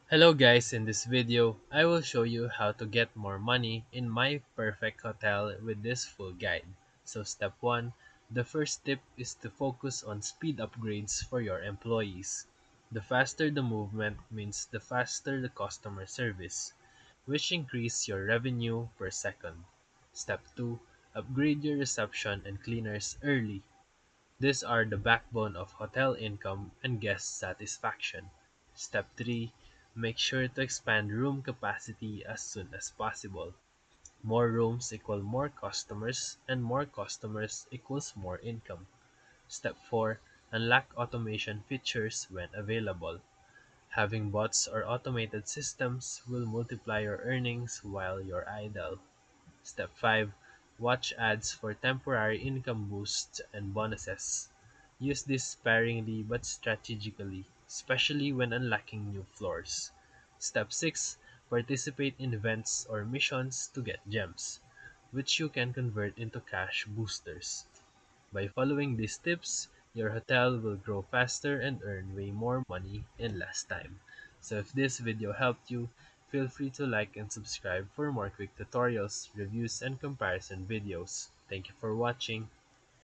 Hello guys, in this video, I will show you how to get more money in my perfect hotel with this full guide. So step 1, the first tip is to focus on speed upgrades for your employees. The faster the movement means the faster the customer service, which increase your revenue per second. Step 2, upgrade your reception and cleaners early. These are the backbone of hotel income and guest satisfaction. Step 3. Make sure to expand room capacity as soon as possible. More rooms equal more customers, and more customers equals more income. Step 4. Unlock automation features when available. Having bots or automated systems will multiply your earnings while you're idle. Step 5. Watch ads for temporary income boosts and bonuses. Use this sparingly but strategically, especially when unlocking new floors. Step 6. Participate in events or missions to get gems, which you can convert into cash boosters. By following these tips, your hotel will grow faster and earn way more money in less time. So if this video helped you, feel free to like and subscribe for more quick tutorials, reviews, and comparison videos. Thank you for watching.